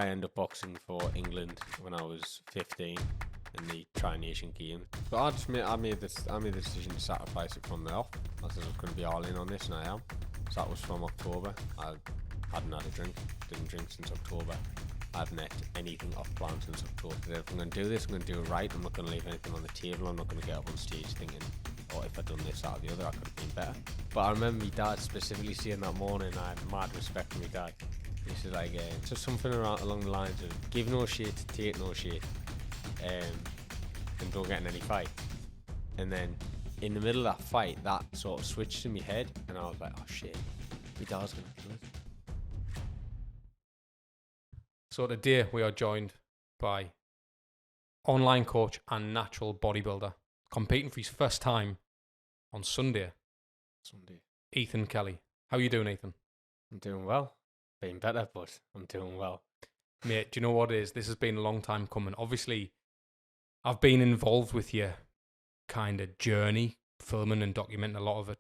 I ended up boxing for England when I was 15 in the Tri-Nation Games. But I made the decision to sacrifice it from the off. I said I was going to be all in on this, and I am. So that was from October. I hadn't had a drink, didn't drink since October. I hadn't ate anything off plan since October. If I'm going to do this, I'm going to do it right. I'm not going to leave anything on the table. I'm not going to get up on stage thinking, oh, if I'd done this, that, or the other, I could have been better. But I remember my dad specifically saying that morning, I had mad respect for my dad. He said, like, just something along the lines of give no shit, take no shit, and don't get in any fight. And then in the middle of that fight, that sort of switched in my head, and I was like, oh shit, my dad's going to kill us. So today we are joined by online coach and natural bodybuilder, competing for his first time on Sunday, Ethan Kelly. How are you doing, Ethan? I'm doing well. Been better, but I'm doing well. Mate, do you know what it is? This has been a long time coming. Obviously, I've been involved with your kind of journey, filming and documenting a lot of it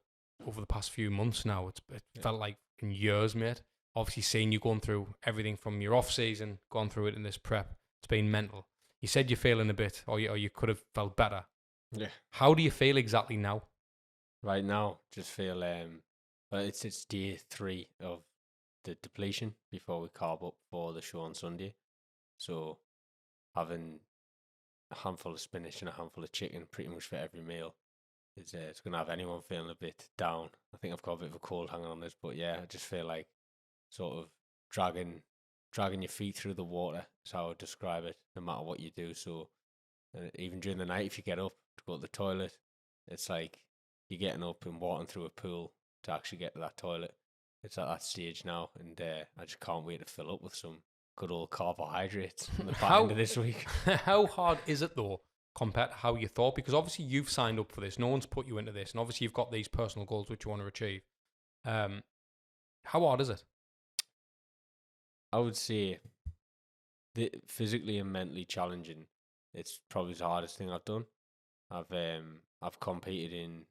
over the past few months now. It felt like in years, mate. Obviously, seeing you going through everything from your off-season, gone through it in this prep, it's been mental. You said you're feeling a bit, or you could have felt better. Yeah. How do you feel exactly now? Right now, just feel, well, it's day 3 of the depletion before we carb up for the show on Sunday. So having a handful of spinach and a handful of chicken pretty much for every meal is it's going to have anyone feeling a bit down. I think I've got a bit of a cold hanging on this, but yeah, I just feel like sort of dragging your feet through the water is how I would describe it, no matter what you do. So even during the night, if you get up to go to the toilet, it's like you're getting up and walking through a pool to actually get to that toilet. It's at that stage now, and I just can't wait to fill up with some good old carbohydrates in the back end of this week. How hard is it, though, compared to how you thought? Because obviously you've signed up for this. No one's put you into this. And obviously you've got these personal goals which you want to achieve. How hard is it? I would say physically and mentally challenging. It's probably the hardest thing I've done. I've competed in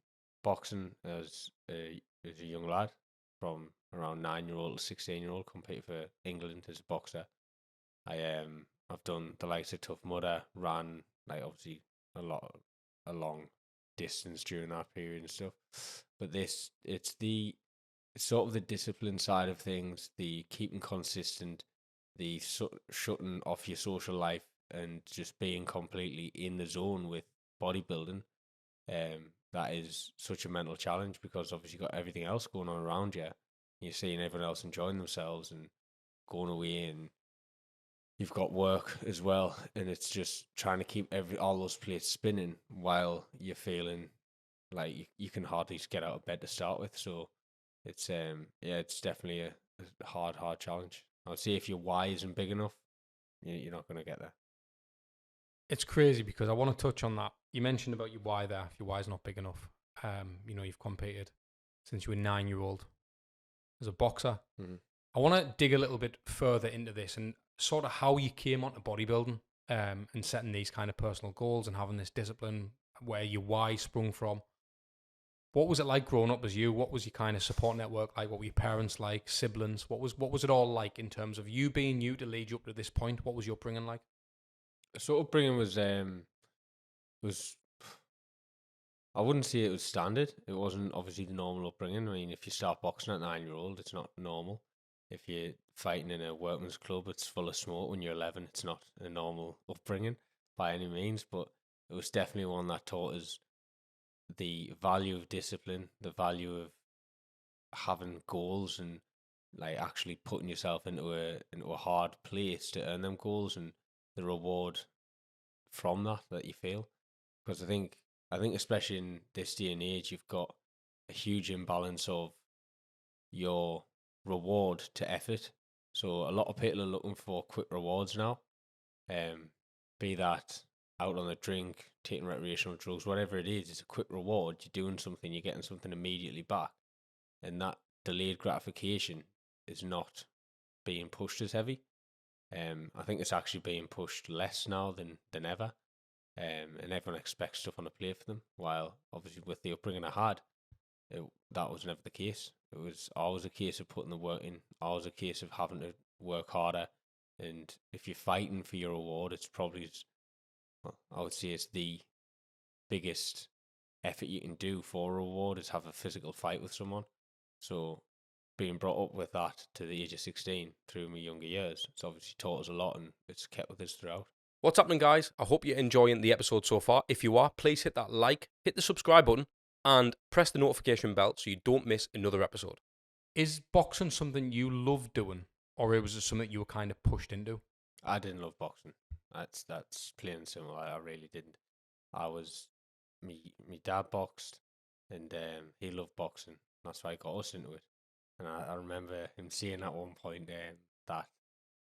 boxing as a young lad, from around 9-year-old to 16-year-old, competed for England as a boxer. I've done the likes of Tough Mudder, ran like obviously a long distance during that period and stuff. But it's sort of the discipline side of things, the keeping consistent, the shutting off your social life and just being completely in the zone with bodybuilding. That is such a mental challenge, because obviously you've got everything else going on around you. You're seeing everyone else enjoying themselves and going away, and you've got work as well, and it's just trying to keep all those plates spinning while you're feeling like you can hardly get out of bed to start with. So it's it's definitely a hard challenge. I would say if your why isn't big enough, you're not going to get there. It's crazy, because I want to touch on that. You mentioned about your why there. If your why is not big enough, you've competed since you were 9-year-old as a boxer. Mm-hmm. I want to dig a little bit further into this and sort of how you came onto bodybuilding, and setting these kind of personal goals and having this discipline, where your why sprung from. What was it like growing up as you? What was your kind of support network like? What were your parents like? Siblings? What was it all like in terms of you being you to lead you up to this point? What was your upbringing like? So upbringing was I wouldn't say it was standard. It wasn't obviously the normal upbringing. I mean, if you start boxing at 9-year-old, it's not normal. If you're fighting in a workman's club, it's full of smoke when you're 11. It's not a normal upbringing by any means, but it was definitely one that taught us the value of discipline, the value of having goals, and like actually putting yourself into a hard place to earn them goals, and the reward from that you feel. Because I think especially in this day and age, you've got a huge imbalance of your reward to effort. So a lot of people are looking for quick rewards now, be that out on a drink, taking recreational drugs, whatever it is. It's a quick reward. You're doing something, you're getting something immediately back, and that delayed gratification is not being pushed as heavy. I think it's actually being pushed less now than ever, and everyone expects stuff on a plate for them. While obviously with the upbringing I had, that was never the case. It was always a case of putting the work in, always a case of having to work harder, And if you're fighting for your reward, it's probably, well, I would say it's the biggest effort you can do for a reward is have a physical fight with someone. So being brought up with that to the age of 16 through my younger years, it's obviously taught us a lot, and it's kept with us throughout. What's happening, guys? I hope you're enjoying the episode so far. If you are, please hit that like, hit the subscribe button, and press the notification bell so you don't miss another episode. Is boxing something you love doing, or was it something you were kind of pushed into? I didn't love boxing. That's plain and simple. I really didn't. Me dad boxed, and he loved boxing. That's why I got us into it. And I remember him saying at one point that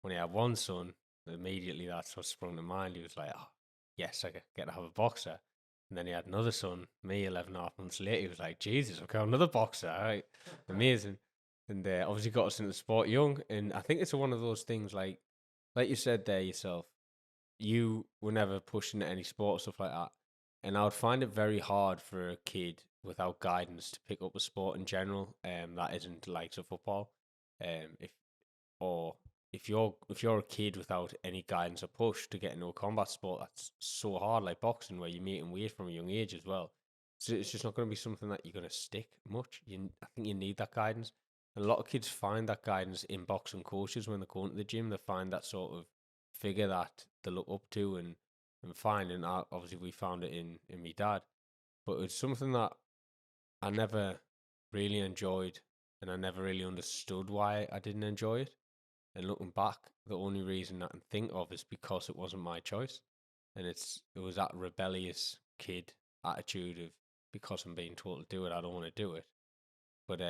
when he had one son, immediately that's what sprung to mind. He was like, "Oh, yes, I get to have a boxer." And then he had another son, me, 11 and a half months later. He was like, "Jesus, I've got another boxer." All right, amazing. And obviously got us into sport young. And I think it's one of those things like you said there yourself, you were never pushed into any sport or stuff like that. And I would find it very hard for a kid without guidance to pick up a sport in general, that isn't the likes of football. If you're a kid without any guidance or push to get into a combat sport, that's so hard, like boxing, where you're making weight from a young age as well. So it's just not going to be something that you're going to stick much. I think you need that guidance. And a lot of kids find that guidance in boxing coaches when they're going to the gym. They find that sort of figure that they look up to and find. And obviously we found it in my dad. But it's something that I never really enjoyed, and I never really understood why I didn't enjoy it. And looking back, the only reason I can think of is because it wasn't my choice. And it was that rebellious kid attitude of, because I'm being told to do it, I don't want to do it. But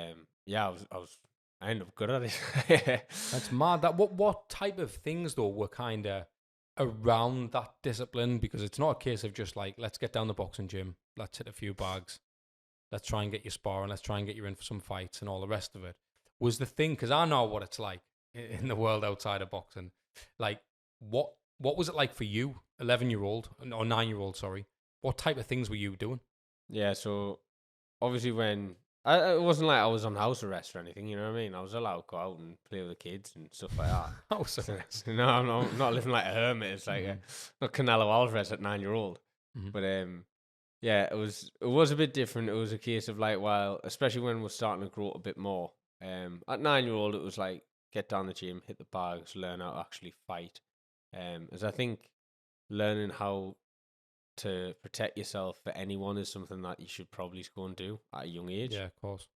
yeah, I ended up good at it. That's mad. That what type of things though were kind of around that discipline? Because it's not a case of just like, let's get down the boxing gym, let's hit a few bags, let's try and get you sparring, let's try and get you in for some fights and all the rest of it. Was the thing, because I know what it's like in the world outside of boxing. Like, what was it like for you, 11-year-old or 9-year-old? Sorry, what type of things were you doing? Yeah, so obviously when it wasn't like I was on house arrest or anything, you know what I mean? I was allowed to go out and play with the kids and stuff like that. House arrest? No, I'm not living like a hermit. It's like not Canelo Alvarez at 9-year-old. But yeah, it was a bit different. It was a case of like, well, especially when we're starting to grow up a bit more. At 9-year-old, it was like, get down the gym, hit the bags, learn how to actually fight. As I think learning how to protect yourself for anyone is something that you should probably go and do at a young age. Yeah, of course.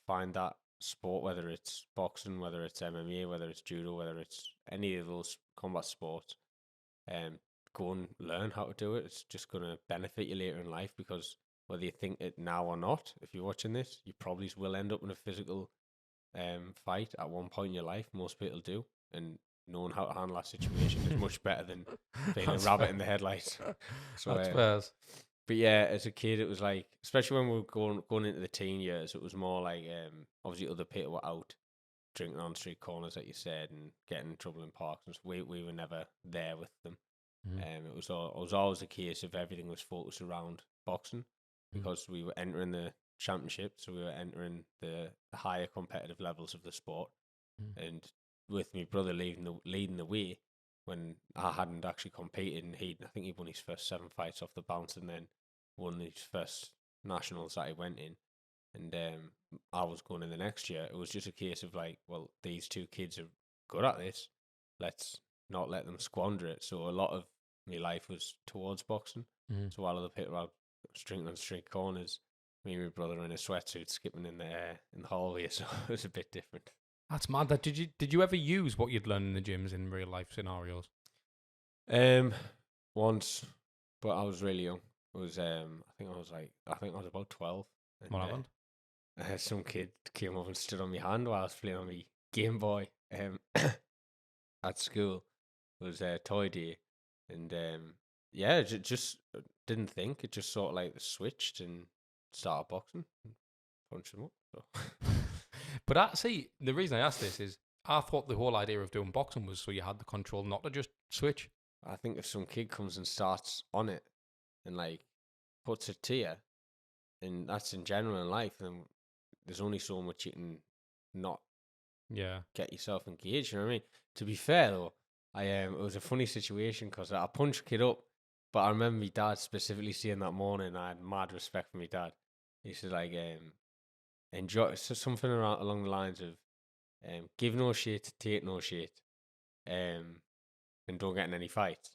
Find that sport, whether it's boxing, whether it's MMA, whether it's judo, whether it's any of those combat sports. Go and learn how to do it. It's just going to benefit you later in life, because whether you think it now or not, if you're watching this, you probably will end up in a physical fight at one point in your life. Most people do, and knowing how to handle that situation is much better than being a rabbit in the headlights. So, that's fair. But yeah, as a kid, it was like, especially when we were going into the teen years, it was more like obviously other people were out drinking on street corners, like you said, and getting in trouble in parks. And we were never there with them. It was always a case of everything was focused around boxing, because we were entering the championship, so we were entering the higher competitive levels of the sport. And with my brother leading the way, when I hadn't actually competed, and I think he won his first 7 fights off the bounce, and then won his first nationals that he went in. And I was going in the next year. It was just a case of like, well, these two kids are good at this. Let's not let them squander it. So a lot of my life was towards boxing. So while other people were drinking on street corners, me and my brother in a sweatsuit skipping in the hallway. So it was a bit different. That's mad. That did you ever use what you'd learned in the gyms in real life scenarios? Once, but I was really young. It was I think I was about 12. And, What happened? Some kid came up and stood on my hand while I was playing on my Game Boy at school. It was a toy day, and yeah, just didn't think. It just sort of like switched and started boxing, and punched him up. So. But the reason I asked this is I thought the whole idea of doing boxing was so you had the control not to just switch. I think if some kid comes and starts on it and like puts it to you, and that's in general in life, then there's only so much you can not get yourself engaged. You know what I mean? To be fair though, it was a funny situation because I punched kid up, but I remember my dad specifically saying that morning. I had mad respect for my dad. He said like, enjoy something along the lines of, give no shit, take no shit, and don't get in any fights.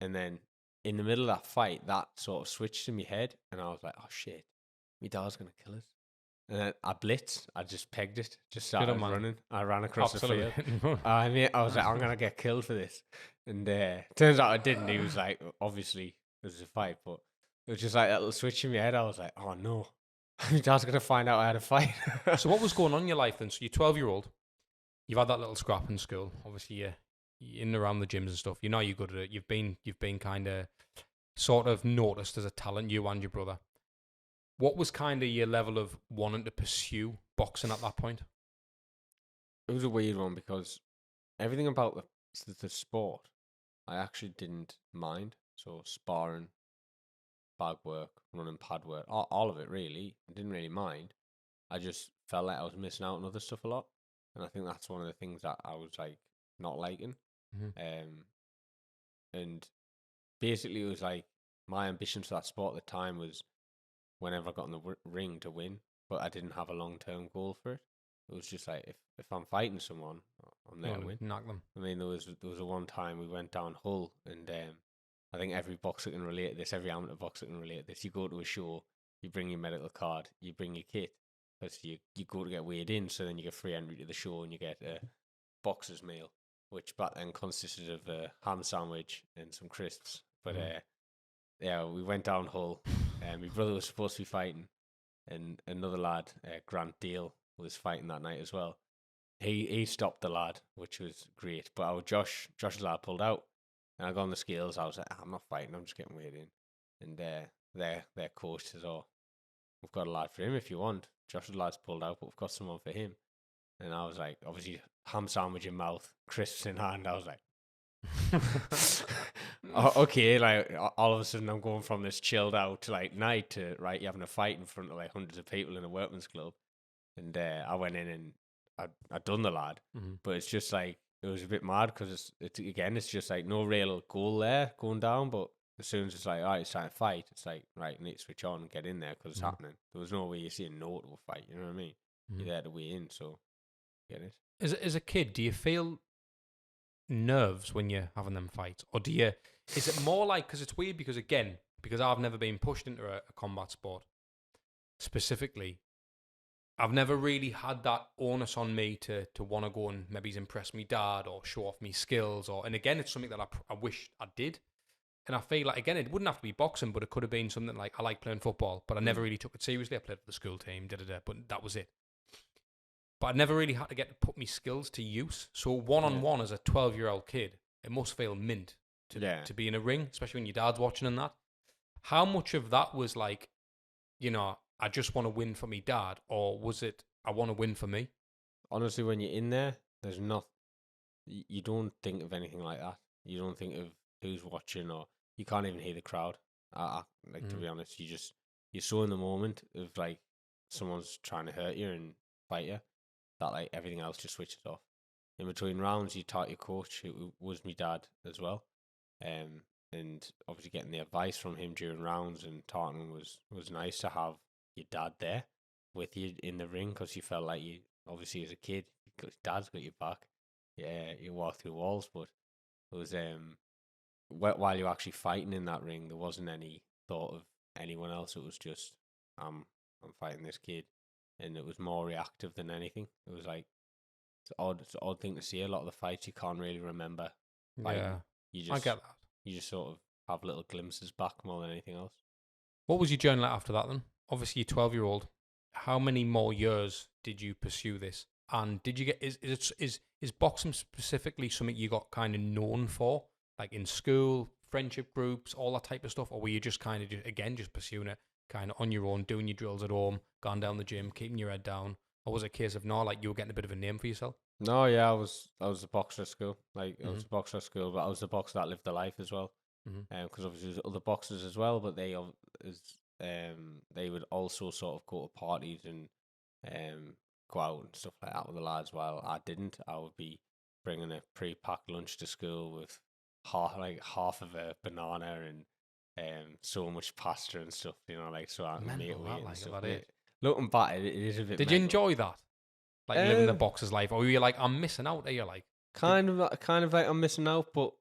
And then in the middle of that fight, that sort of switched in my head, and I was like, oh shit, my dad's gonna kill us. And then I blitzed. I just pegged it. Just started running. I ran across the field. I was like, I'm gonna get killed for this. And turns out I didn't. He was like, obviously there was a fight, but it was just like that little switch in my head. I was like, oh no, my dad's gonna find out I had a fight. So what was going on in your life then? So you're 12-year-old. You've had that little scrap in school. Obviously, you're in and around the gyms and stuff. You know you're good at it. You've been kind of sort of noticed as a talent, you and your brother. What was kind of your level of wanting to pursue boxing at that point? It was a weird one because everything about the sport I actually didn't mind. So sparring, bag work, running pad work, all of it really. I didn't really mind. I just felt like I was missing out on other stuff a lot. And I think that's one of the things that I was like not liking. And basically it was like my ambition for that sport at the time was whenever I got in the ring to win, but I didn't have a long-term goal for it. It was just like if I'm fighting someone, I'm there to win. Knock them. I mean, there was a one time we went down Hull, and I think every boxer can relate to this. Every amateur boxer can relate to this. You go to a show, you bring your medical card, you bring your kit, because you go to get weighed in, so then you get free entry to the show, and you get a boxer's meal, which back then consisted of a ham sandwich and some crisps. But yeah, we went down Hull, and my brother was supposed to be fighting, and another lad, Grant Deal, was fighting that night as well. He stopped the lad, which was great. But our Josh's lad pulled out, and I got on the scales. I was like, I'm not fighting. I'm just getting weighed in. And their coach says, "Oh, we've got a lad for him if you want." Josh's lad's pulled out, but we've got someone for him. And I was like, obviously, ham sandwich in mouth, crisps in hand. I was like, okay, like all of a sudden I'm going from this chilled out like night to right, you're having a fight in front of like hundreds of people in a workman's club. And I went in and I'd done the lad, but it's just like it was a bit mad because it's just like no real goal there going down. But as soon as it's like, all right, it's time to fight, it's like, right, you need to switch on and get in there because it's happening. There was no way you're saying no to a fight, you know what I mean? You're there to weigh in, so get it. As a kid, do you feel nerves when you're having them fights, or is it more like, because it's weird because I've never been pushed into a combat sport specifically, I've never really had that onus on me to want to go and maybe impress me dad or show off me skills, and again it's something that I wish I did. And I feel like, again, it wouldn't have to be boxing, but it could have been something like, I like playing football, but I never really took it seriously. I played for the school team, but that was it. But I never really had to get to put my skills to use. So one-on-one as a 12-year-old kid, it must feel mint to be in a ring, especially when your dad's watching and that. How much of that was like, I just want to win for me dad, or was it, I want to win for me? Honestly, when you're in there, there's you don't think of anything like that. You don't think of who's watching, or you can't even hear the crowd. To be honest, you're so in the moment of like someone's trying to hurt you and fight you that like everything else just switches off. In between rounds, you taught your coach, who was my dad as well, and obviously getting the advice from him during rounds and taught him was nice to have your dad there with you in the ring, because you felt like you obviously as a kid, dad's got your back. Yeah, you walk through walls, but it was while you're actually fighting in that ring, there wasn't any thought of anyone else. It was just I'm fighting this kid, and it was more reactive than anything. It was like it's an odd thing to see. A lot of the fights you can't really remember fighting. I get that. You just sort of have little glimpses back more than anything else. What was your journey like after that then? Obviously, you're 12-year-old. How many more years did you pursue this? And did you get is boxing specifically something you got kind of known for, like in school, friendship groups, all that type of stuff, or were you just kind of just pursuing it kind of on your own, doing your drills at home, going down the gym, keeping your head down, or was it a case of like you were getting a bit of a name for yourself? No, yeah, I was a boxer at school. Like I was a boxer at school, but I was the boxer that lived the life as well. Because obviously there's other boxers as well, but they would also sort of go to parties and go out and stuff like that with the lads. While I didn't, I would be bringing a pre-packed lunch to school with half of a banana and so much pasta and stuff, you know, like so I can make Mental, weight that, and like, stuff. about And it. looking back, it is a bit. Did you mental. enjoy that? Like living the Um, boxer's life, or were you like, I'm missing out? Are you like, kind of like I'm missing out, but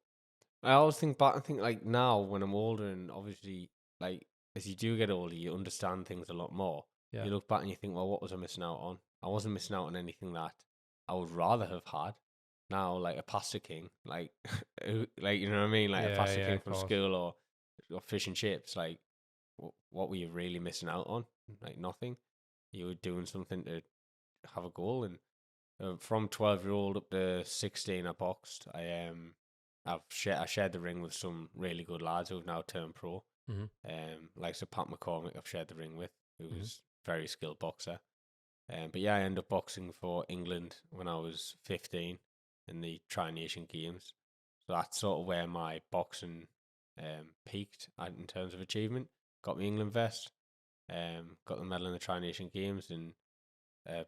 I always think back and think like now when I'm older and obviously like as you do get older, you understand things a lot more. yeah, You look back and you think, well, what was I missing out on? I wasn't missing out on anything that I would rather have had. Now, like a pasta king, like like you know what I mean, like a Yeah, pasta yeah, king of from course. school or fish and chips. Like, what were you really missing out on? Like nothing. You were doing something to have a goal, and from 12-year-old up to 16, I boxed. I shared the ring with some really good lads who've now turned pro. Like so Pat McCormick, I've shared the ring with, who's very skilled boxer. But yeah, I ended up boxing for England when I was 15 in the Tri-Nation Games. So that's sort of where my boxing peaked in terms of achievement. Got me England vest, got the medal in the Tri-Nation Games and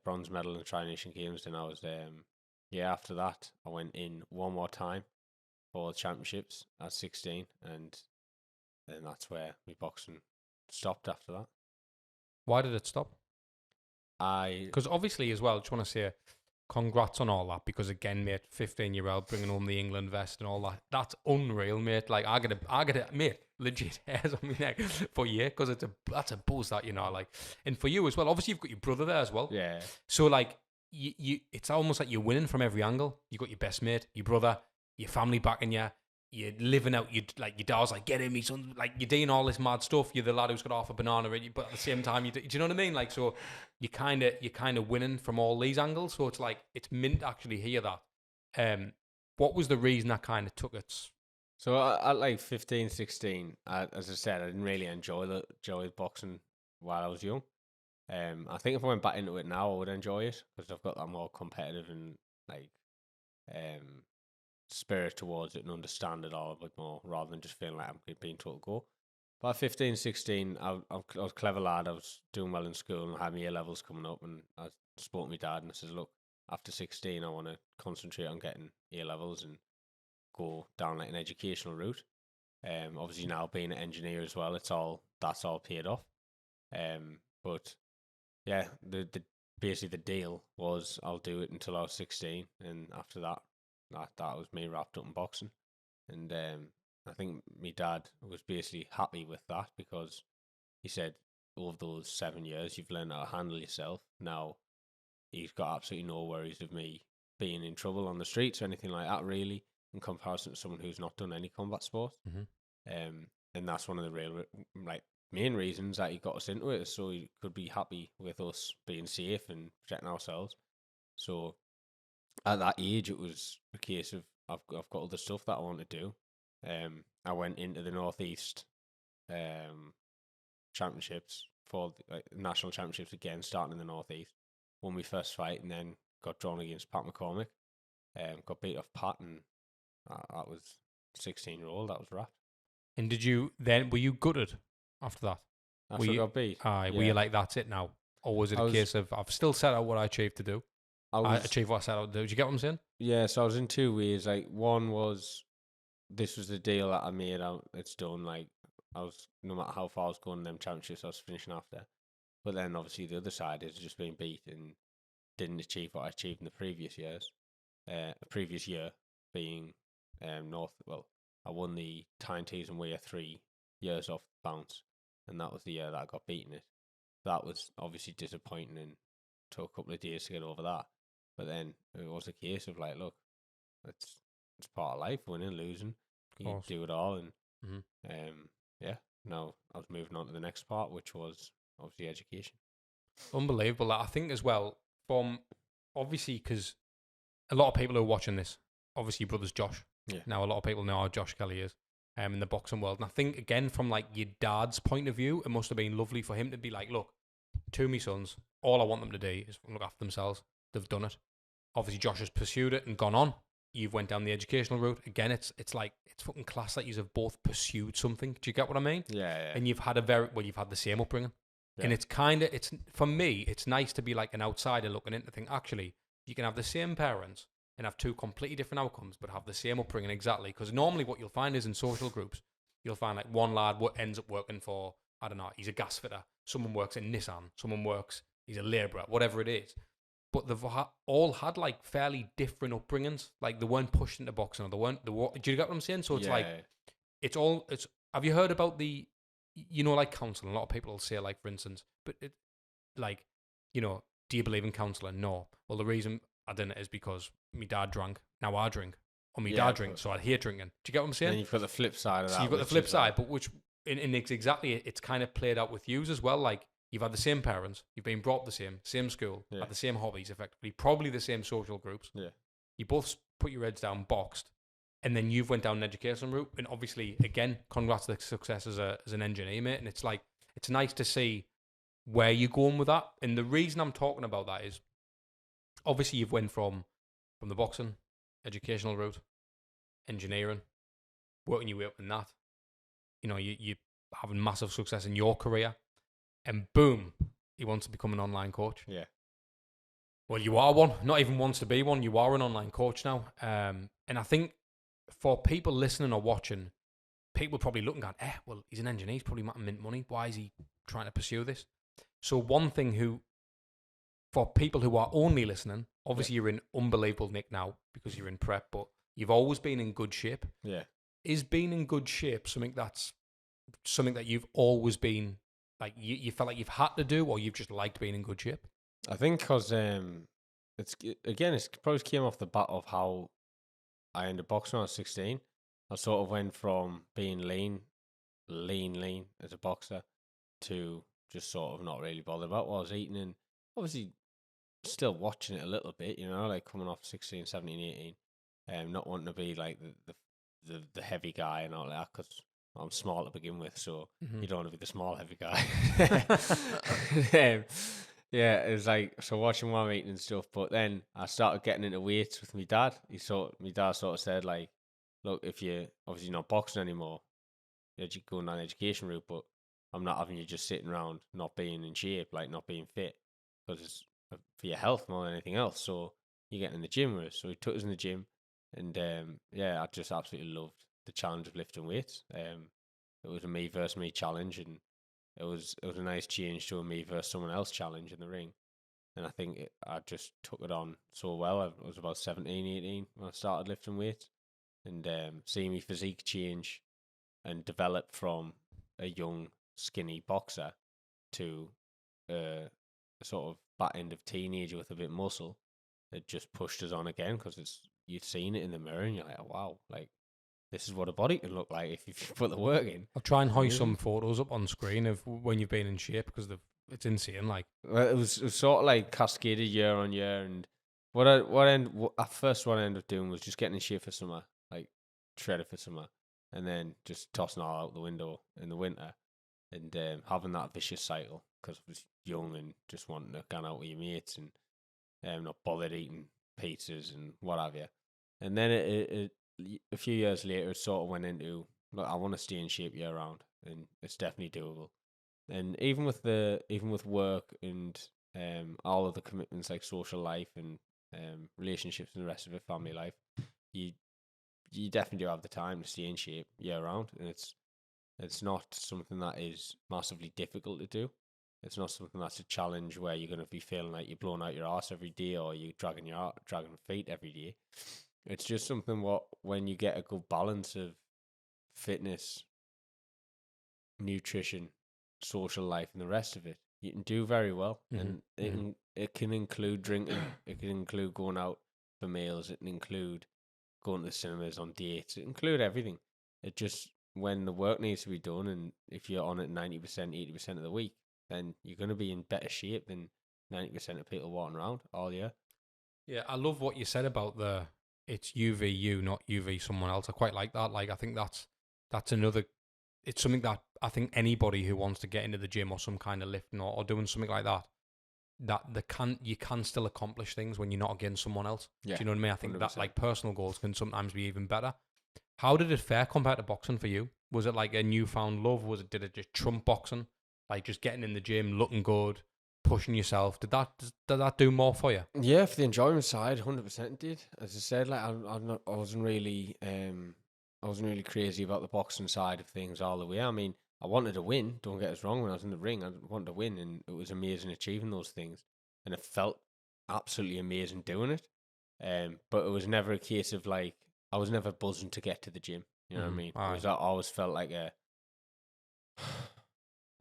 bronze medal in the Tri-Nation Games. And I was, after that, I went in one more time for the championships at 16. And then that's where my boxing stopped after that. Why did it stop? I Because obviously, as well, I just want to say congrats on all that. Because again, mate, 15-year-old bringing home the England vest and all that, that's unreal, mate. Like I get it, mate. Legit hairs on my neck for you because that's a buzz that, you know, like, and for you as well. Obviously, you've got your brother there as well. Yeah. So like, you it's almost like you're winning from every angle. You got your best mate, your brother, your family backing you. You're living out, like your dad's like, get in me, son. Like you're doing all this mad stuff. You're the lad who's got half a banana, but at the same time, do you know what I mean? Like, so you're kind of winning from all these angles. So it's like it's mint to actually hear that. What was the reason that kind of took its? So at like 15, 16, as I said, I didn't really enjoy boxing while I was young. I think if I went back into it now, I would enjoy it because I've got that more competitive and like spirit towards it and understand it all a bit more rather than just feeling like I'm being told to go. But at 15, 16, I was a clever lad. I was doing well in school and had my A levels coming up, and I spoke to my dad and I says, look, after 16, I want to concentrate on getting A levels and go down like an educational route. Obviously now being an engineer as well, that's all paid off. But yeah, the basically the deal was I'll do it until I was 16, and after that was me wrapped up in boxing. And I think my dad was basically happy with that because he said over those 7 years you've learned how to handle yourself. Now he's got absolutely no worries of me being in trouble on the streets or anything like that, really, in comparison to someone who's not done any combat sport. And that's one of the real main reasons that he got us into it, is so he could be happy with us being safe and protecting ourselves. So at that age, it was a case of I've got other stuff that I want to do. I went into the Northeast championships for national championships again, starting in the Northeast. Won my first fight and then got drawn against Pat McCormick. Got beat off Pat, and that was 16-year-old. That was wrapped. And were you gutted after that? After I got beat. Were you like, that's it now? Or was it a case of, I've still set out what I achieved to do? I achieved what I set out to do. Did you get what I'm saying? Yeah, so I was in two ways. Like, one was, this was the deal that I made. It's done. Like, no matter how far I was going in them championships, I was finishing after. But then, obviously, the other side is just being beat and didn't achieve what I achieved in the previous years. Previous year being I won the Tyne Tees and Weir 3 years off bounce, and that was the year that I got beaten it. That was obviously disappointing and took a couple of days to get over that. But then it was a case of like, look, it's part of life, winning, losing. You do it all, and now I was moving on to the next part, which was obviously education. Unbelievable. I think as well, from obviously, because a lot of people who are watching this, obviously your brother's Josh. Yeah. Now a lot of people know how Josh Kelly is in the boxing world. And I think, again, from like your dad's point of view, it must have been lovely for him to be like, look, two of my sons, all I want them to do is look after themselves. They've done it. Obviously, Josh has pursued it and gone on. You've went down the educational route. Again, it's like, it's fucking class that you have both pursued something. Do you get what I mean? Yeah. And you've had you've had the same upbringing. Yeah. And it's for me, it's nice to be like an outsider looking into things. Actually, you can have the same parents, and have two completely different outcomes, but have the same upbringing exactly. Because normally what you'll find is in social groups, you'll find like one lad ends up working for, I don't know, he's a gas fitter. Someone works in Nissan. Someone works, he's a labourer, whatever it is. But they've all had like fairly different upbringings. Like they weren't pushed into boxing, or do you get what I'm saying? So it's have you heard about like counselling? A lot of people will say, like, for instance, but do you believe in counselling? No. Well, the reason I didn't is because my dad drank. Now I drink. Or my dad drinks, so I hate drinking. Do you get what I'm saying? And you've got the flip side of that. So you've got the flip side, but which, in exactly, it's kind of played out with yous as well. Like, you've had the same parents, you've been brought up the same school, had the same hobbies, effectively, probably the same social groups. Yeah. You both put your heads down, boxed, and then you've went down an educational route. And obviously, again, congrats to the success as an engineer, mate. And it's like, it's nice to see where you're going with that. And the reason I'm talking about that is, obviously, you've went from the boxing, educational route, engineering, working your way up in that. You having massive success in your career, and boom, he wants to become an online coach. Yeah. Well, you are one. Not even wants to be one. You are an online coach now. And I think for people listening or watching, people probably looking at, well, he's an engineer. He's probably making mint money. Why is he trying to pursue this? So one thing for people who are only listening, obviously you're in unbelievable nick now because you're in prep, but you've always been in good shape. Yeah. Is being in good shape something that you've always been, like, you felt like you've had to do, or you've just liked being in good shape? I think because it's probably came off the bat of how I ended boxing when I was 16. I sort of went from being lean as a boxer to just sort of not really bothered about what I was eating, and obviously still watching it a little bit, like coming off 16, 17, 18, not wanting to be like the heavy guy and all that, because I'm small to begin with, so you don't want to be the small heavy guy. Yeah, it was like, so watching what I'm eating and stuff, but then I started getting into weights with my dad. My dad sort of said, like, look, if you're obviously not boxing anymore, you're going down the education route, but I'm not having you just sitting around not being in shape, like not being fit, because it's for your health more than anything else. So you're getting in the gym with us. So he took us in the gym, and I just absolutely loved the challenge of lifting weights. It was a me versus me challenge, and it was a nice change to a me versus someone else challenge in the ring. And I think I just took it on so well. I was about 17, 18 when I started lifting weights, and seeing my physique change and develop from a young, skinny boxer to a sort of back end of teenager with a bit of muscle. It just pushed us on again, because you've seen it in the mirror and you're like, oh, wow, like, this is what a body can look like if you put the work in. I'll try and hoist some photos up on screen of when you've been in shape, because it's insane. Like, well, it was sort of like cascaded year on year, and what I ended up doing was just getting in shape for summer, like shredded for summer, and then just tossing all out the window in the winter, and having that vicious cycle, because I was young and just wanting to go out with your mates and not bothered eating pizzas and what have you. And then it a few years later, it sort of went into, look, I want to stay in shape year round, and it's definitely doable. And even with work and all of the commitments like social life and relationships and the rest of it, family life, you definitely do have the time to stay in shape year round, and it's not something that is massively difficult to do. It's not something that's a challenge where you're going to be feeling like you're blowing out your ass every day, or you're dragging feet every day. It's just something when you get a good balance of fitness, nutrition, social life, and the rest of it, you can do very well. And it can include drinking, it can include going out for meals, it can include going to the cinemas on dates, it can include everything. It just, when the work needs to be done, and if you're on it 90%, 80% of the week, then you're going to be in better shape than 90% of people walking around all year. Yeah, I love what you said about it's UV you, not UV someone else. I quite like that. Like, I think that's another, it's something that I think anybody who wants to get into the gym or some kind of lifting or doing something like that you can still accomplish things when you're not against someone else. Yeah, do you know what I mean? I think 100%. That, like, personal goals can sometimes be even better. How did it fare compared to boxing for you? Was it like a newfound love? Did it just trump boxing? Like, just getting in the gym, looking good, pushing yourself. Did that do more for you? Yeah, for the enjoyment side, 100% did. As I said, like I wasn't really crazy about the boxing side of things all the way. I mean, I wanted to win. Don't get us wrong. When I was in the ring, I wanted to win, and it was amazing achieving those things, and it felt absolutely amazing doing it. But it was never a case of like I was never buzzing to get to the gym. You know what I mean? Aye. I always felt like I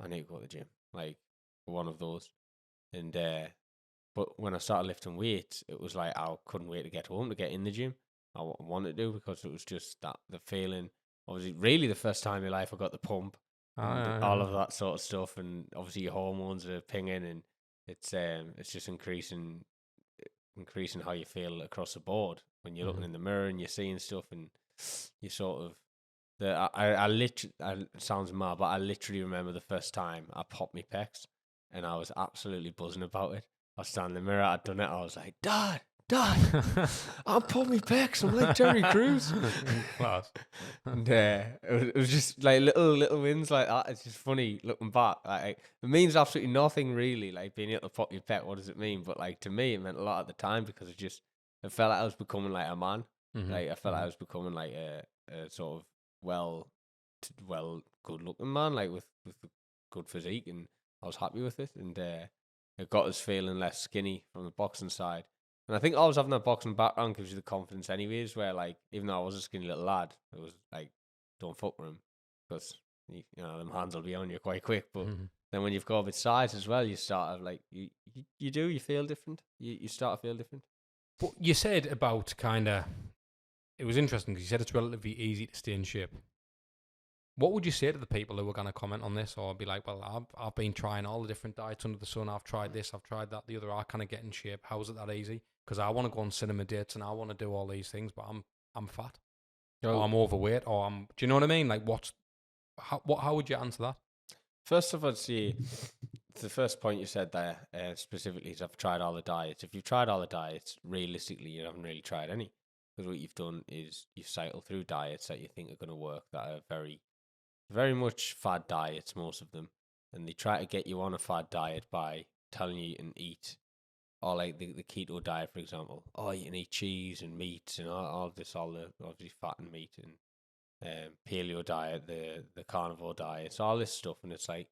need to go to the gym, like one of those. And but when I started lifting weights, it was like I couldn't wait to get home to get in the gym. I wanted to because it was just that the feeling. Obviously, really the first time in my life I got the pump and all of that sort of stuff, and obviously your hormones are pinging, and it's just increasing how you feel across the board when you're looking in the mirror and you're seeing stuff, and you sort of I literally, it sounds mad, but I literally remember the first time I popped my pecs, and I was absolutely buzzing about it. I was standing in the mirror, I'd done it, I was like, Dad, I popped my pecs, I'm like Terry Crews. Class. And it was just like little wins like that. It's just funny looking back. Like it means absolutely nothing really. Like being able to pop your pec, what does it mean? But like to me, it meant a lot at the time because it felt like I was becoming like a man. Like I felt like I was becoming like a sort of good looking man, like with a good physique, and I was happy with it. And it got us feeling less skinny from the boxing side. And I think always having that boxing background gives you the confidence anyways, where like, even though I was a skinny little lad, it was like, don't fuck with him, because, you know, them hands will be on you quite quick. But then when you've got a bit size as well, you start to like, you feel different. You start to feel different. But you said about it was interesting because you said it's relatively easy to stay in shape. What would you say to the people who were going to comment on this, or be like, well, I've been trying all the different diets under the sun. I've tried this, I've tried that, the other. I kind of get in shape. How is it that easy? Because I want to go on cinema dates and I want to do all these things, but I'm fat, or I'm overweight, or I'm. Do you know what I mean? Like, how would you answer that? First of all, I'd say the first point you said there specifically is I've tried all the diets. If you've tried all the diets, realistically, you haven't really tried any, because what you've done is you've cycled through diets that you think are going to work, that are very much fad diets, most of them, and they try to get you on a fad diet by telling you and eat, or like the keto diet, for example. Oh, you can eat cheese and meat and all this, all the obviously fat and meat, and paleo diet, the carnivore diets, all this stuff. And it's like,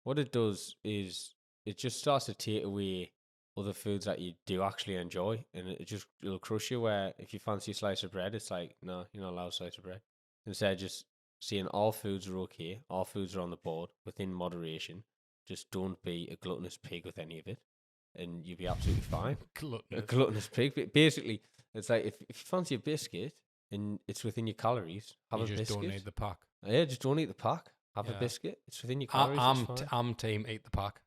what it does is it just starts to take away other foods that you do actually enjoy, and it'll crush you. Where if you fancy a slice of bread, it's like, no, you're not allowed a slice of bread. Instead, just seeing all foods are okay, all foods are on the board within moderation. Just don't be a gluttonous pig with any of it, and you'll be absolutely fine. A gluttonous pig. Basically, it's like if you fancy a biscuit and it's within your calories, have a biscuit. You just don't eat the pack. Yeah, just don't eat the pack. Have a biscuit. It's within your calories. I'm team eat the pack.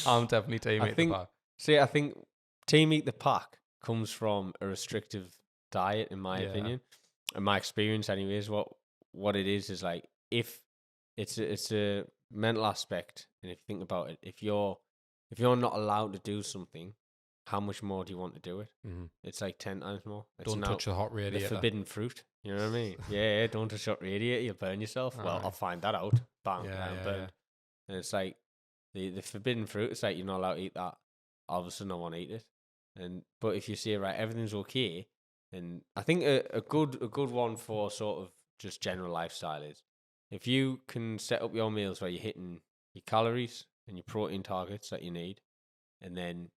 I'm definitely team eat the pack. See, I think team eat the pack comes from a restrictive diet, in my opinion. In my experience, anyways, what it is like, if it's a mental aspect, and if you think about it, if you're not allowed to do something, how much more do you want to do it? It's like 10 times more. Don't touch the hot radiator. The forbidden fruit. You know what I mean? Yeah, don't touch the hot radiator. You'll burn yourself. Well, I'll find that out. Bang, I'm burned. And it's like the forbidden fruit. It's like you're not allowed to eat that. All of a sudden, I want to eat it. But if you say, right, everything's okay, and I think a good one for sort of just general lifestyle is, if you can set up your meals where you're hitting your calories and your protein targets that you need, and then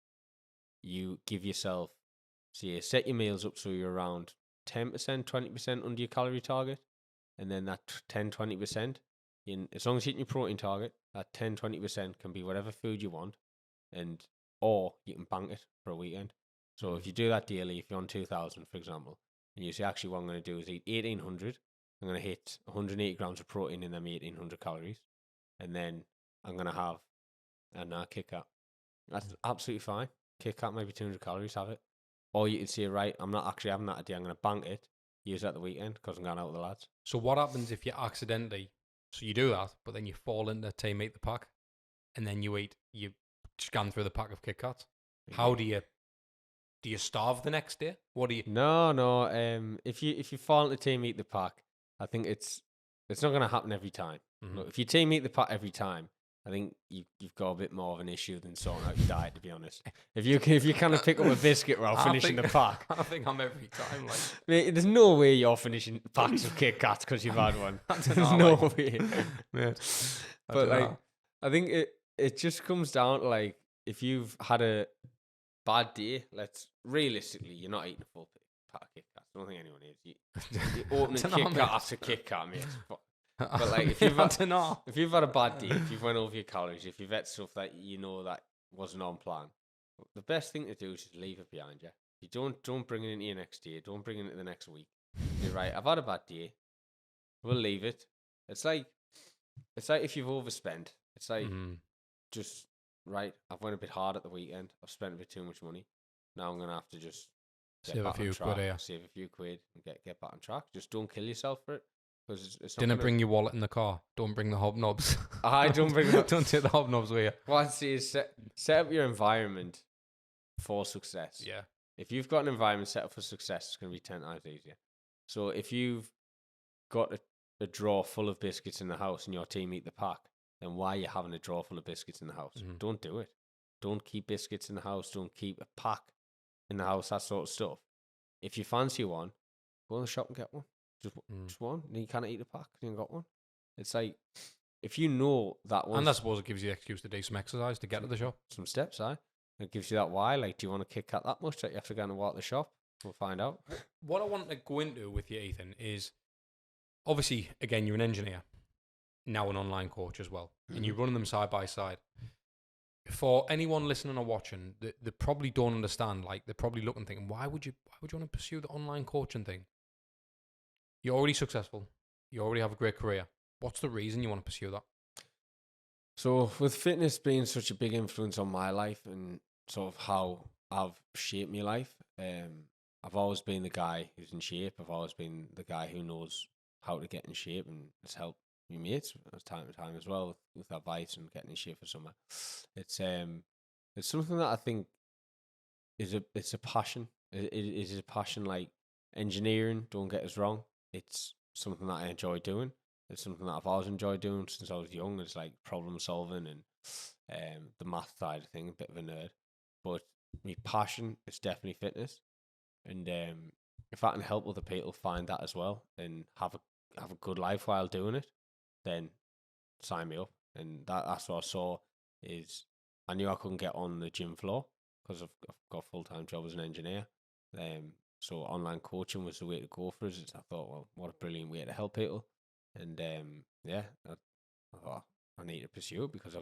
you give yourself, so you set your meals up so you're around 10%, 20% under your calorie target, and then that 10-20%, as long as you're hitting your protein target, that 10-20% can be whatever food you want, or you can bank it for a weekend. So if you do that daily, if you're on 2,000, for example, and you say, actually, what I'm going to do is eat 1,800, I'm going to hit 180 grams of protein in them 1,800 calories, and then I'm going to have a Kit Kat. That's absolutely fine. Kit Kat, maybe 200 calories, have it. Or you can say, right, I'm not actually having that today, I'm going to bank it, use that the weekend because I'm going out with the lads. So what happens if you accidentally, so you do that, but then you fall into team eat the pack, and then you scan through the pack of Kit Kats? How do you starve the next day? What do you? No. If you fall into team eat the pack, I think it's not going to happen every time. Look, if you team eat the pack every time, I think you've got a bit more of an issue than sorting out your diet, to be honest. If you kind of pick up a biscuit while finishing the pack, I think I'm every time like. mate, there's no way you're finishing packs of Kit Kats because you've had one. There's no way. Yeah. But like, I think it just comes down to like, if you've had a bad day, realistically, you're not eating a full pack of Kit Kats. I don't think anyone is. You're opening Kit Kat after Kit Kat, mate. But like, if you've had a bad day, if you've went over your calories, if you've ate stuff that you know that wasn't on plan, the best thing to do is just leave it behind you. You don't bring it into your next day. Don't bring it into the next week. You're right. I've had a bad day. We'll leave it. It's like if you've overspent. It's like just right. I've went a bit hard at the weekend. I've spent a bit too much money. Now I'm gonna have to just save a few quid here. Save a few quid and get back on track. Just don't kill yourself for it. It's Didn't bring your wallet in the car. Don't bring the hobnobs. I don't bring. Don't take the hobnobs with you. What I'd say is set up your environment for success. Yeah. If you've got an environment set up for success, it's going to be 10 times easier. So if you've got a drawer full of biscuits in the house and your team eat the pack, then why are you having a drawer full of biscuits in the house? Don't do it. Don't keep biscuits in the house. Don't keep a pack in the house. That sort of stuff. If you fancy one, go in the shop and get one. Just one. And you can't eat a pack. You ain't got one. It's like, if you know that one. And I suppose it gives you the excuse to do some exercise to get to the shop. Some steps, It gives you that why. Like, do you want to Kit Kat that much that you have to go and walk the shop? We'll find out. What I want to go into with you, Ethan, is obviously, again, you're an engineer, now an online coach as well, and you're running them side by side. For anyone listening or watching, they probably don't understand. Like, they're probably looking, thinking, why would you want to pursue the online coaching thing? You're already successful. You already have a great career. What's the reason you want to pursue that? So, with fitness being such a big influence on my life and sort of how I've shaped my life, I've always been the guy who's in shape. I've always been the guy who knows how to get in shape, and it's helped my mates time to time as well with advice and getting in shape for summer. It's something that I think it's a passion. It is a passion like engineering. Don't get us wrong. It's something that I enjoy doing. It's something that I've always enjoyed doing since I was young. It's like problem solving and the math side of thing, a bit of a nerd. But my passion is definitely fitness. And if I can help other people find that as well and have a good life while doing it, then sign me up. And that's what I saw is I knew I couldn't get on the gym floor because I've got a full-time job as an engineer. So online coaching was the way to go for us. I thought, well, what a brilliant way to help people. And I thought I need to pursue it because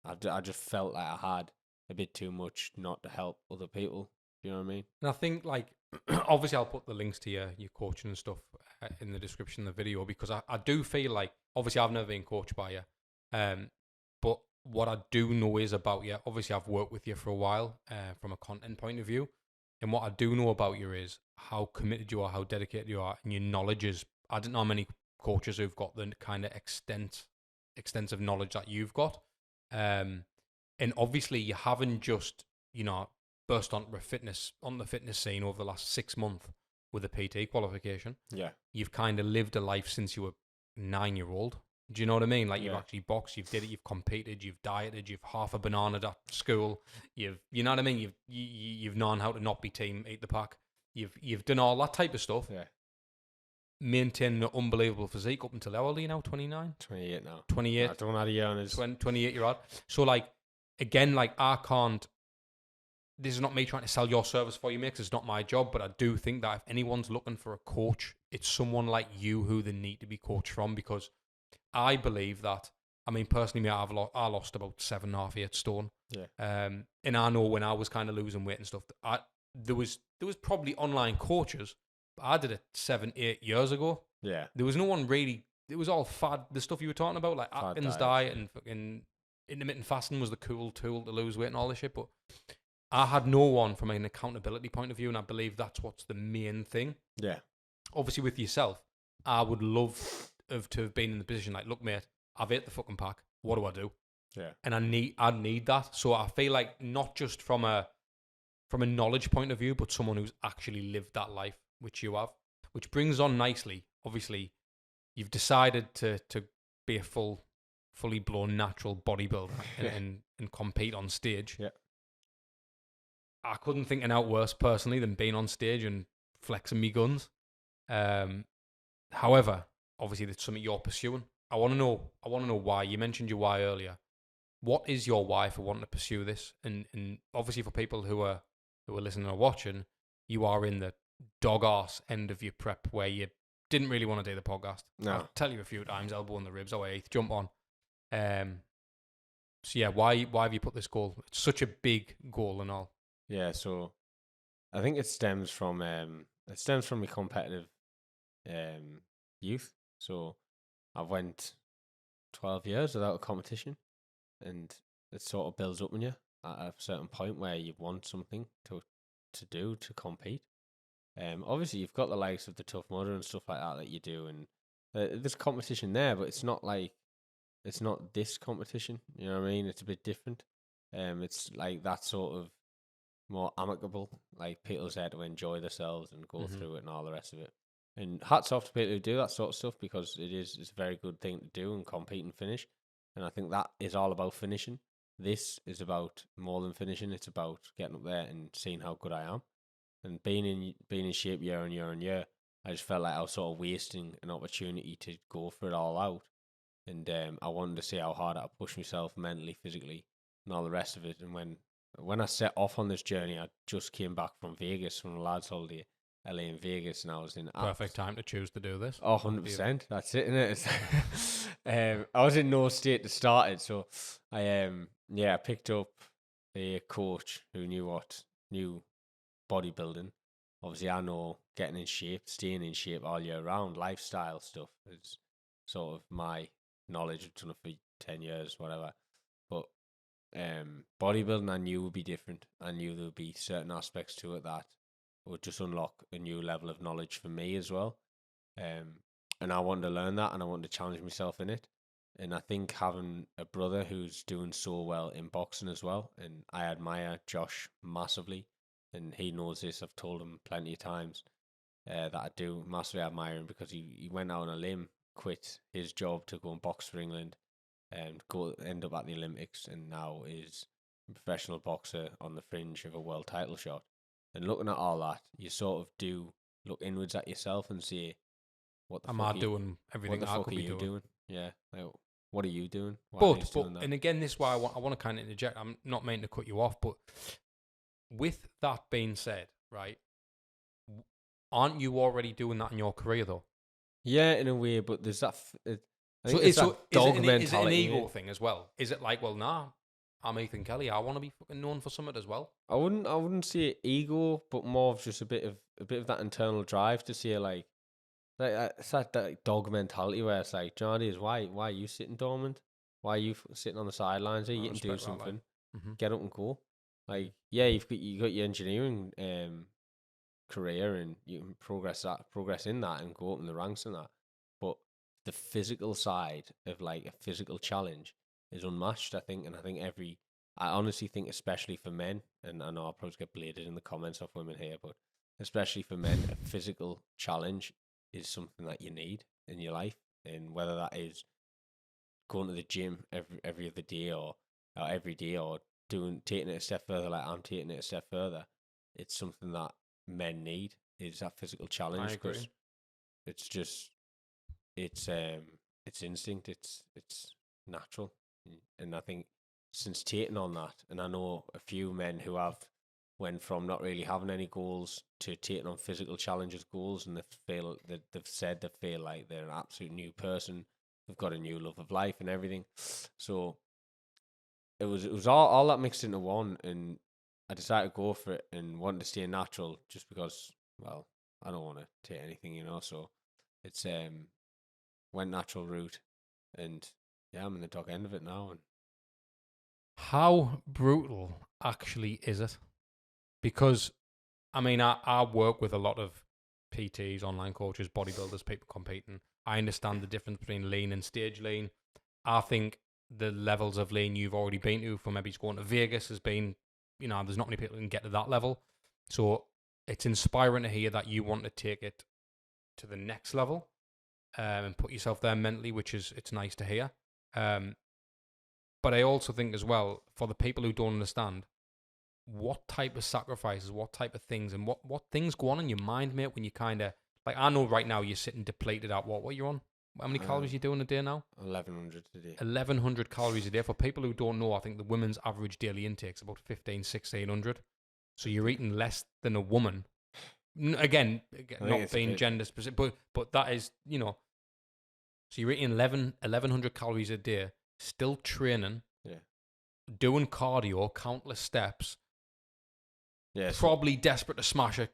I just felt like I had a bit too much not to help other people. You know what I mean? And I think, like, obviously I'll put the links to your coaching and stuff in the description of the video, because I do feel like, obviously I've never been coached by you, but what I do know is about you, obviously I've worked with you for a while from a content point of view, and what I do know about you is how committed you are, how dedicated you are, and your knowledge is, I don't know how many coaches who've got the kind of extensive knowledge that you've got. And obviously you haven't just, burst onto the fitness scene over the last 6 months with a PT qualification. Yeah. You've kind of lived a life since you were 9-year-old. Do you know what I mean? Like, you've actually boxed, you've did it, you've competed, you've dieted, you've half a banana at school, you know what I mean? You've known how to not be team, eat the pack. You've done all that type of stuff. Yeah. Maintain an unbelievable physique up until how old are you now? 29? 28 now. 28. I don't know how to year on his 28-year-old. So, like, again, like, this is not me trying to sell your service for you, mate, 'cause it's not my job, but I do think that if anyone's looking for a coach, it's someone like you who they need to be coached from, because I believe that, I mean, personally, I lost about 7.5, 8 stone. Yeah. And I know when I was kind of losing weight and stuff, there was probably online coaches, but I did it 7-8 years ago. Yeah. There was no one really, it was all fad, the stuff you were talking about, like fad Atkins diet and fucking intermittent fasting was the cool tool to lose weight and all this shit, but I had no one from an accountability point of view, and I believe that's what's the main thing. Yeah. Obviously, with yourself, I would love to have been in the position like, look, mate, I've ate the fucking pack. What do I do? Yeah. And I need that. So I feel like not just from a knowledge point of view, but someone who's actually lived that life, which you have. Which brings on nicely. Obviously, you've decided to be a full fully blown natural bodybuilder and compete on stage. Yeah. I couldn't think an out worse personally than being on stage and flexing me guns. However, obviously that's something you're pursuing. I want to know why. You mentioned your why earlier. What is your why for wanting to pursue this? And obviously for people who are listening or watching, you are in the dog arse end of your prep where you didn't really want to do the podcast. No. I'll tell you a few times, elbow in the ribs, 8th, jump on. So yeah, why have you put this goal? It's such a big goal and all. Yeah, so I think it stems from my competitive youth. So I went 12 years without a competition, and it sort of builds up in you at a certain point where you want something to do to compete. Obviously you've got the likes of the Tough Mudder and stuff like that you do, and there's competition there, but it's not this competition. You know what I mean? It's a bit different. It's like that sort of more amicable. Like people's there to enjoy themselves and go through it and all the rest of it. And hats off to people who do that sort of stuff, because it's a very good thing to do and compete and finish. And I think that is all about finishing. This is about more than finishing. It's about getting up there and seeing how good I am. And being in shape year on year on year, I just felt like I was sort of wasting an opportunity to go for it all out. And I wanted to see how hard I push myself mentally, physically, and all the rest of it. And when I set off on this journey, I just came back from Vegas, from a lad's holiday, LA and Vegas, and I was in perfect time to choose to do this. Oh, 100%. That's it, isn't it? I was in no state to start it, so I picked up a coach who knew bodybuilding. Obviously, I know getting in shape, staying in shape all year round, lifestyle stuff is sort of my knowledge. I've done it for 10 years, whatever. But bodybuilding, I knew would be different. I knew there would be certain aspects to it that would just unlock a new level of knowledge for me as well. And I wanted to learn that, and I wanted to challenge myself in it. And I think having a brother who's doing so well in boxing as well, and I admire Josh massively, and he knows this. I've told him plenty of times that I do massively admire him, because he went out on a limb, quit his job to go and box for England, and end up at the Olympics, and now is a professional boxer on the fringe of a world title shot. And looking at all that, you sort of do look inwards at yourself and say, "What the am fuck I doing everything what the I fuck could are be you doing?" Yeah, like, what are you doing? Why are you doing that? And again, this is why I want to kind of interject. I'm not meaning to cut you off, but with that being said, right, aren't you already doing that in your career though? Yeah, in a way, but there's that. I think Is that dog mentality. Is it an ego thing as well? Is it like, well, nah, I'm Ethan Kelly, I want to be fucking known for something as well? I wouldn't say ego, but more of just a bit of that internal drive to say like it's that dog mentality where it's like, Johnny, is why are you sitting dormant? Why are you sitting on the sidelines? You can do something. Get up and go. Like, yeah, you've got your engineering career, and you can progress in that and go up in the ranks in that. But the physical side of like a physical challenge is unmatched, I think. And I honestly think, especially for men, and I know I'll probably get bladed in the comments of women here, but especially for men, a physical challenge is something that you need in your life. And whether that is going to the gym every other day or every day, or taking it a step further, like I'm taking it a step further, it's something that men need, is that physical challenge. Because it's just it's instinct, it's natural. And I think since taking on that, and I know a few men who have went from not really having any goals to taking on physical challenges goals, and they've said they feel like they're an absolute new person. They've got a new love of life and everything. So it was all that mixed into one, and I decided to go for it and wanted to stay natural, just because, well, I don't want to take anything, so it's went natural route, and yeah, I'm in the dog end of it now. And how brutal actually is it? Because I mean, I work with a lot of PTs, online coaches, bodybuilders, people competing. I understand the difference between lean and stage lean. I think the levels of lean you've already been to, from maybe going to Vegas, has been, there's not many people who can get to that level. So it's inspiring to hear that you want to take it to the next level and put yourself there mentally, it's nice to hear. But I also think as well, for the people who don't understand, what type of sacrifices, what type of things, and what things go on in your mind, mate, when you kind of, like, I know right now you're sitting depleted at what you're on? How many calories you doing a day now? 1,100 a day. 1,100 calories a day. For people who don't know, I think the women's average daily intake is about 1,600. So you're eating less than a woman. Again not being gender specific, but that is, you know, so you're eating 1,100 calories a day, still training, doing cardio, countless steps, probably desperate to smash a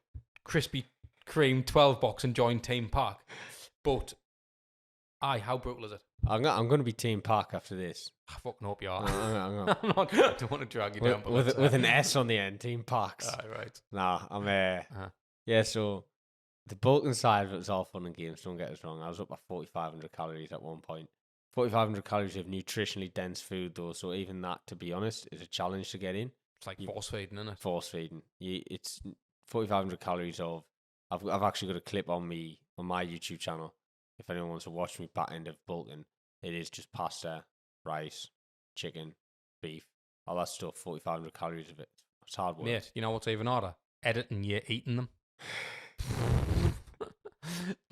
Krispy Kreme 12 box and join Team Park. But how brutal is it? I'm going to be Team Park after this. I fucking hope you are. I don't want to drag you down, but with an S on the end, Team Parks. Right. Nah, I'm so the bulking side of it was all fun and games. Don't get us wrong. I was up at 4,500 calories at one point. 4,500 calories of nutritionally dense food, though. So even that, to be honest, is a challenge to get in. It's like force feeding, isn't it? Force feeding. It's 4,500 calories of. I've actually got a clip on my YouTube channel. If anyone wants to watch me back end of bulking, it is just pasta, rice, chicken, beef, all that stuff. 4,500 calories of it. It's hard work. Mate, you know what's even harder? Editing you eating them.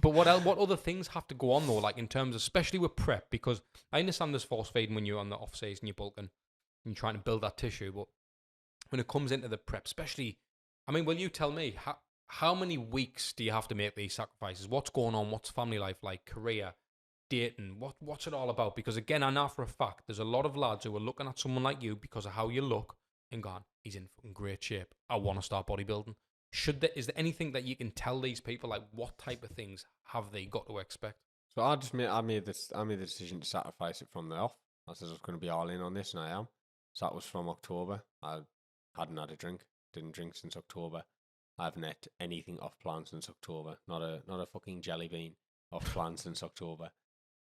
But what other things have to go on though, like in terms of, especially with prep, because I understand there's force feeding when you're on the off season, you're bulking and you're trying to build that tissue, but when it comes into the prep, especially, I mean, will you tell me how many weeks do you have to make these sacrifices? What's going on? What's family life like? Career, dating? What's it all about? Because again, I know for a fact there's a lot of lads who are looking at someone like you because of how you look and going, he's in fucking great shape. I want to start bodybuilding. Is there anything that you can tell these people, like what type of things have they got to expect? So I made the decision to sacrifice it from the off. I said I was going to be all in on this, and I am. So that was from October. I hadn't had a drink, didn't drink since October. I haven't ate anything off plan since October. Not a fucking jelly bean off plan since October.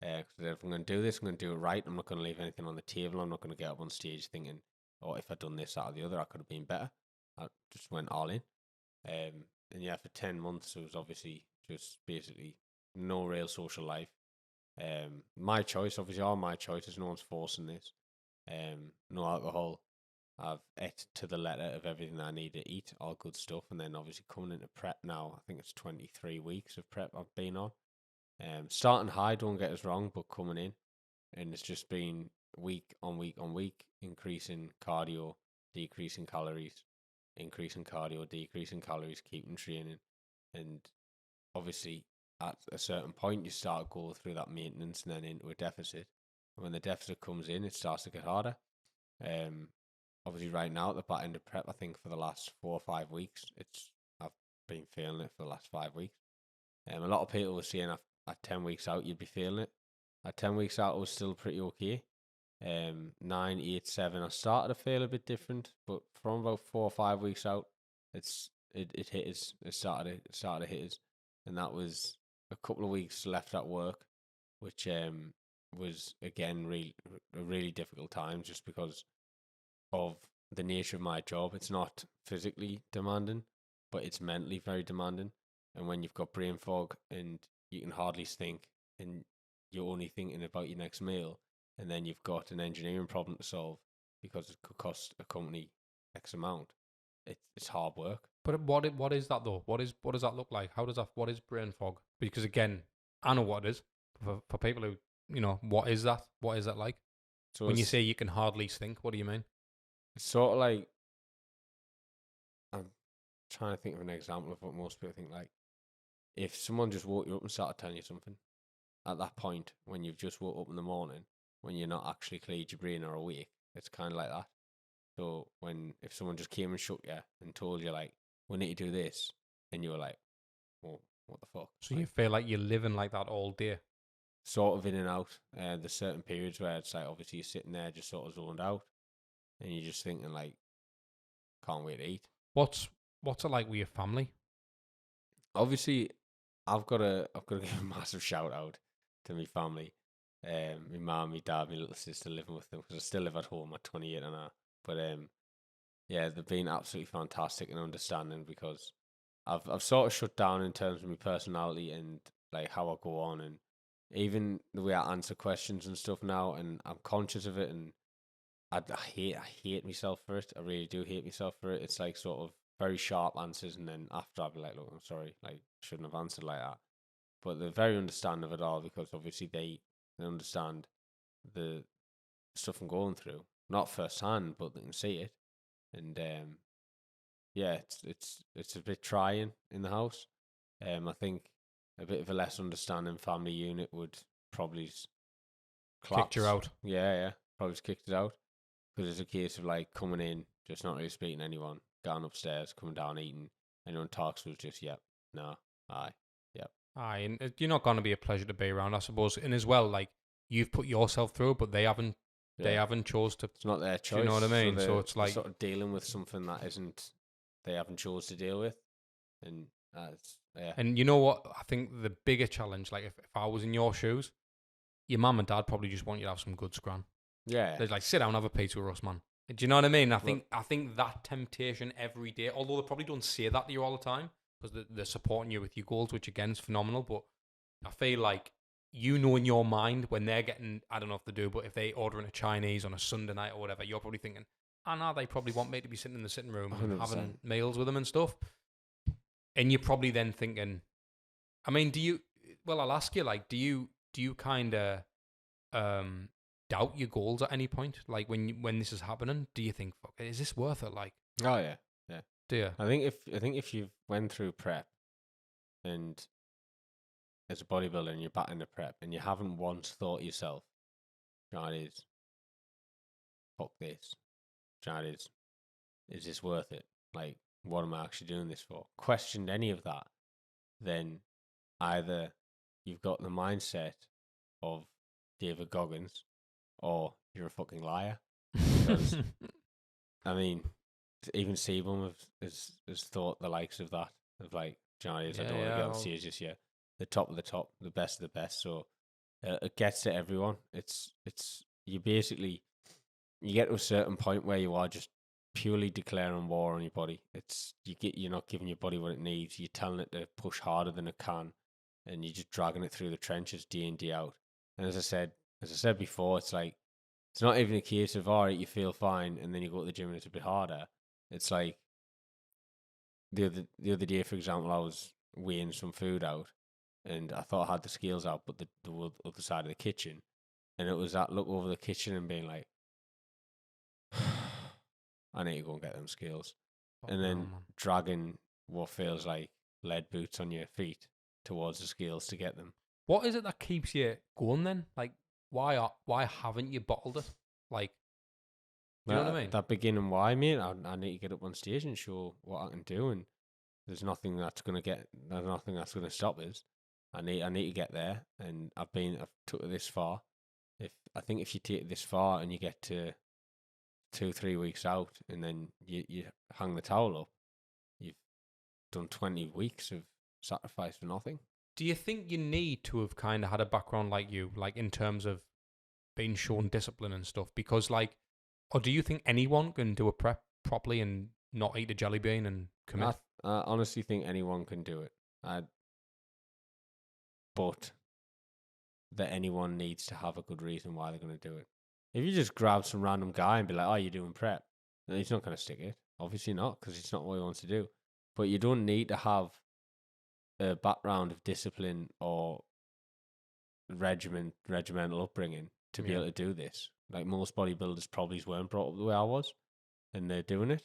If I'm going to do this, I'm going to do it right. I'm not going to leave anything on the table. I'm not going to get up on stage thinking, oh, if I'd done this, that, or the other, I could have been better. I just went all in. And yeah, for 10 months, it was obviously just basically no real social life. My choice, obviously, all my choices. No one's forcing this. No alcohol. I've ate to the letter of everything I need to eat, all good stuff. And then obviously coming into prep now, I think it's 23 weeks of prep I've been on. Starting high, don't get us wrong, but coming in, and it's just been week on week on week, increasing cardio, decreasing calories, increasing cardio, decreasing calories, keeping training. And obviously at a certain point you start to go through that maintenance and then into a deficit. And when the deficit comes in, it starts to get harder. Obviously right now at the back end of prep, I think for the last 4 or 5 weeks, I've been feeling it for the last 5 weeks. A lot of people were saying at 10 weeks out you'd be feeling it. At 10 weeks out it was still pretty okay. 9, 8, 7, I started to feel a bit different, but from about 4 or 5 weeks out, it hit us. It started to hit us, and that was a couple of weeks left at work, which was again a really difficult time, just because of the nature of my job. It's not physically demanding, but it's mentally very demanding. And when you've got brain fog and you can hardly think, and you're only thinking about your next meal, and then you've got an engineering problem to solve because it could cost a company X amount, it's hard work. But what is that though? What does that look like? What is brain fog? Because again, I know what it is. For people who, you know, what is that? What is that like? So when you say you can hardly think, what do you mean? It's sort of like, I'm trying to think of an example of what most people think. Like, if someone just woke you up and started telling you something, at that point, when you've just woke up in the morning, when you're not actually cleared your brain or awake, it's kind of like that. So if someone just came and shook you and told you, like, we need to do this, and you were like, well, what the fuck? So you feel like you're living like that all day? Sort of in and out. There's certain periods where it's like, obviously you're sitting there just sort of zoned out, and you're just thinking, like, can't wait to eat. What's it like with your family? Obviously, I've got to give a massive shout out to my family. My mum, my dad, my little sister living with them, because I still live at home at 28 and a half. But yeah, they've been absolutely fantastic and understanding, because I've sort of shut down in terms of my personality and like how I go on, and even the way I answer questions and stuff now, and I'm conscious of it, and I hate myself for it. I really do hate myself for it. It's like sort of very sharp answers, and then after I'll be like, look, I'm sorry, like shouldn't have answered like that. But they're very understanding of it all because obviously they understand the stuff I'm going through, not firsthand, but they can see it. And yeah, it's a bit trying in the house. I think a bit of a less understanding family unit would probably collapse. Kicked you out. Yeah, probably just kicked it out because it's a case of like coming in, just not really speaking to anyone, going upstairs, coming down, eating. Anyone talks was just yep, no, aye, yep. Aye, and you're not going to be a pleasure to be around, I suppose. And as well, like you've put yourself through, but they haven't. Yeah. They haven't chose to. It's not their choice. Do you know what I mean? So it's like sort of dealing with something that isn't they haven't chose to deal with, and that's yeah. And you know what? I think the bigger challenge, like if I was in your shoes, your mum and dad probably just want you to have some good scran. Yeah. They're like, sit down, have a pizza with us, man. Do you know what I mean? I think that temptation every day, although they probably don't say that to you all the time because they're supporting you with your goals, which again is phenomenal. But I feel like you know in your mind when they're getting, I don't know if they do, but if they ordering a Chinese on a Sunday night or whatever, you're probably thinking, oh no, they probably want me to be sitting in the sitting room and 100%. having meals with them and stuff. And you're probably then thinking, I mean, I'll ask you, like, do you kind of doubt your goals at any point? Like when this is happening, do you think, fuck, is this worth it? Like, Oh yeah. do you? I think if you've went through prep and as a bodybuilder and you're back in the prep and you haven't once thought yourself, John, is fuck this. John, is this worth it? Like, what am I actually doing this for? Questioned any of that, then either you've got the mindset of David Goggins or you're a fucking liar. Because, I mean, even Seaborn has thought the likes of that, of like, Johnny, I don't want to get on stage just yet. The top of the top, the best of the best. So it gets to everyone. It's you basically, you get to a certain point where you are just purely declaring war on your body. You're not giving your body what it needs. You're telling it to push harder than it can, and you're just dragging it through the trenches day in, day out. And as I said before, it's like, it's not even a case of, all right, you feel fine, and then you go to the gym and it's a bit harder. It's like, the other day, for example, I was weighing some food out, and I thought I had the scales out, but the other side of the kitchen, and it was that look over the kitchen and being like, I need to go and get them scales, and then dragging what feels like lead boots on your feet towards the scales to get them. What is it that keeps you going then? Like, why haven't you bottled it? Like, do you know what I mean? That beginning why, mate. I need to get up on stage and show what I can do, and there's nothing that's going to stop us. I need to get there, and I've took it this far. If you take it this far and you get to 2-3 weeks out, and then you hang the towel up, you've done 20 weeks of sacrifice for nothing. Do you think you need to have kind of had a background like you, like in terms of being shown discipline and stuff? Because like, or do you think anyone can do a prep properly and not eat a jelly bean and commit? I honestly think anyone can do it. But that anyone needs to have a good reason why they're going to do it. If you just grab some random guy and be like, oh, you're doing prep, then he's not going to stick it. Obviously not, because it's not what he wants to do. But you don't need to have a background of discipline or regimental upbringing to be able to do this. Like, most bodybuilders probably weren't brought up the way I was, and they're doing it.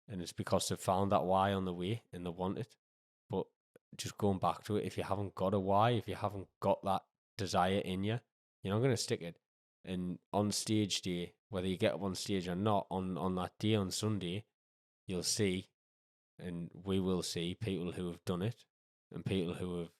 And it's because they've found that why on the way and they want it. But just going back to it, if you haven't got a why, if you haven't got that desire in you, you're not going to stick it. And on stage day, whether you get up on stage or not, on that day on Sunday, you'll see, and we will see, people who have done it and people who have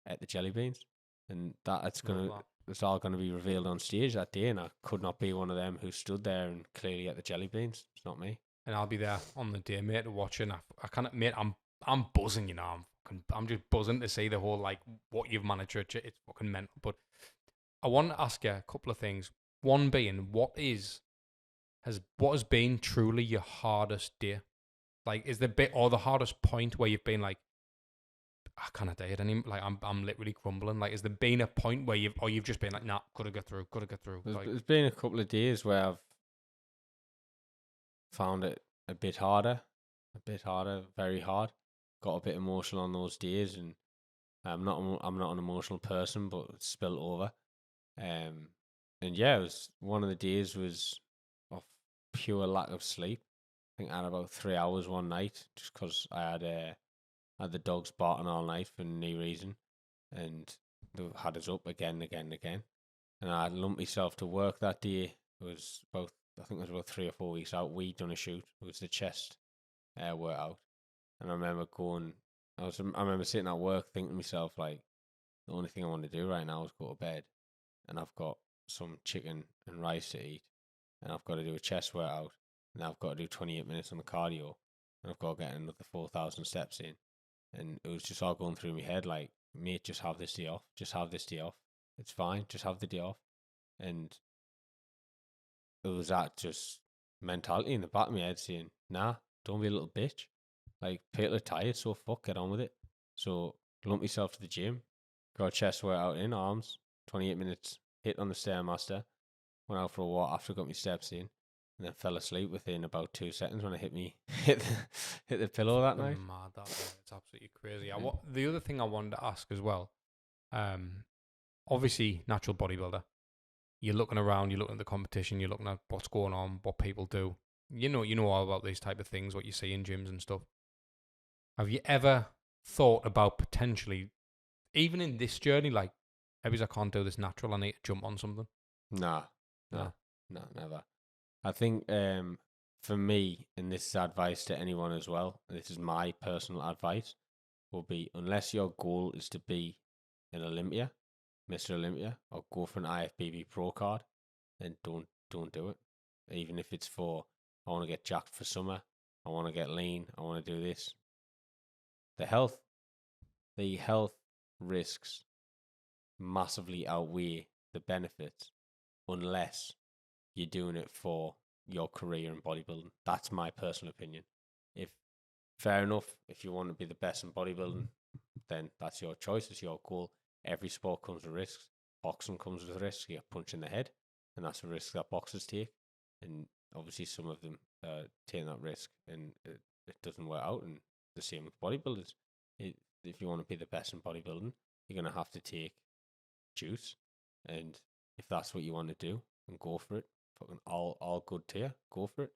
ate the jelly beans. And it's all going to be revealed on stage that day, and I could not be one of them who stood there and clearly ate the jelly beans. It's not me. And I'll be there on the day, mate, watching. I can't, mate, I'm buzzing, you know. I'm just buzzing to see the whole, like, what you've managed to achieve. It's fucking mental. But I want to ask you a couple of things. One being, what has been truly your hardest day? Like, is the bit or the hardest point where you've been like, I can't do it anymore. Like I'm literally crumbling. Like, has there been a point where you've just been like, nah, gotta get through. There's been a couple of days where I've found it a bit harder, very hard. Got a bit emotional on those days, and I'm not an emotional person, but it spilled over. And yeah, it was one of the days was of pure lack of sleep. I think I had about 3 hours one night just because I had the dogs barking all night for no reason, and they had us up again. And I lumped myself to work that day. It was I think it was about 3 or 4 weeks out. We'd done a shoot. It was the chest workout, and I remember I remember sitting at work thinking to myself, like, the only thing I want to do right now is go to bed, and I've got some chicken and rice to eat, and I've got to do a chest workout, and I've got to do 28 minutes on the cardio, and I've got to get another 4,000 steps in, and it was just all going through my head, like, mate, just have this day off, it's fine, just have the day off. And it was that just mentality in the back of my head saying, nah, don't be a little bitch. Like, people are tired, so get on with it. So lump myself to the gym, got a chest workout in, arms, 28 minutes, hit on the Stairmaster, went out for a walk after I got my steps in, and then fell asleep within about 2 seconds when I hit the pillow that night. Mad, it's absolutely crazy. The other thing I wanted to ask as well, obviously, Natural Bodybuilder, you're looking around, you're looking at the competition, you're looking at what's going on, what people do. You know all about these type of things, what you see in gyms and stuff. Have you ever thought about potentially, even in this journey, like, maybe I can't do this natural, I need to jump on something? No, never. I think for me, and this is advice to anyone as well, this is my personal advice, will be, unless your goal is to be an Olympia, Mr. Olympia, or go for an IFBB Pro card, then don't do it. Even if it's for, I want to get jacked for summer, I want to get lean, I want to do this. The health risks massively outweigh the benefits unless you're doing it for your career in bodybuilding. That's my personal opinion. Fair enough, if you want to be the best in bodybuilding, then that's your choice, it's your goal. Every sport comes with risks. Boxing comes with risks. You get punched in the head, and that's a risk that boxers take. And obviously some of them take that risk, and it doesn't work out. And the same with bodybuilders. If you want to be the best in bodybuilding, you're going to have to take juice. And if that's what you want to do, then go for it. Fucking all good to you. Go for it.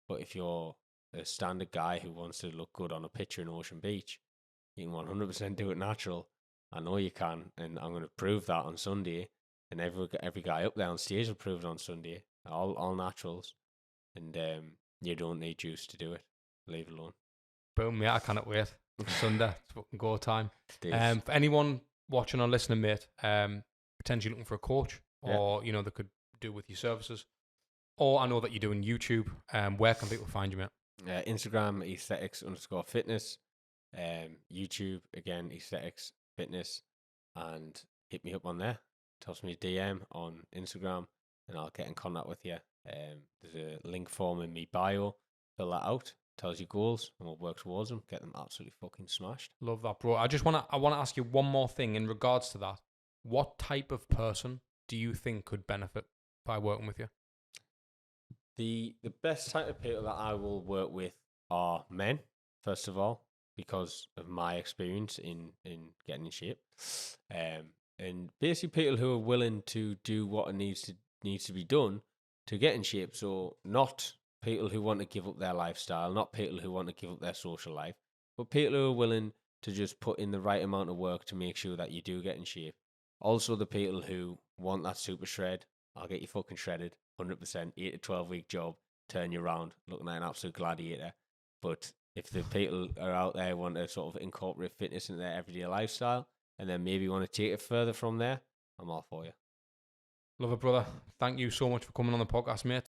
But if you're a standard guy who wants to look good on a picture in Ocean Beach, you can 100% do it natural. I know you can, and I'm going to prove that on Sunday. And every guy up there on stage will prove it on Sunday. All naturals. And you don't need juice to do it. Leave it alone. Boom, yeah, I cannot wait. Sunday, it's fucking go time. For anyone watching or listening, mate, potentially looking for a coach, or they could do with your services, or I know that you're doing YouTube. Where can people find you, mate? Instagram, aesthetics_fitness. YouTube, again, aesthetics fitness, and hit me up on there. Toss me a DM on Instagram, and I'll get in contact with you. There's a link form in my bio. Fill that out. Tells you goals, and we'll work towards them. Get them absolutely fucking smashed. Love that, bro. I want to ask you one more thing in regards to that. What type of person do you think could benefit by working with you? The best type of people that I will work with are men, first of all, because of my experience in getting in shape, and basically people who are willing to do what needs to be done to get in shape. So not people who want to give up their lifestyle, not people who want to give up their social life, but people who are willing to just put in the right amount of work to make sure that you do get in shape. Also the people who want that super shred. I'll get you fucking shredded, 100%, 8 to 12 week job, turn you around, looking like an absolute gladiator. But if the people are out there who want to sort of incorporate fitness into their everyday lifestyle, and then maybe want to take it further from there, I'm all for you. Love it, brother. Thank you so much for coming on the podcast, mate.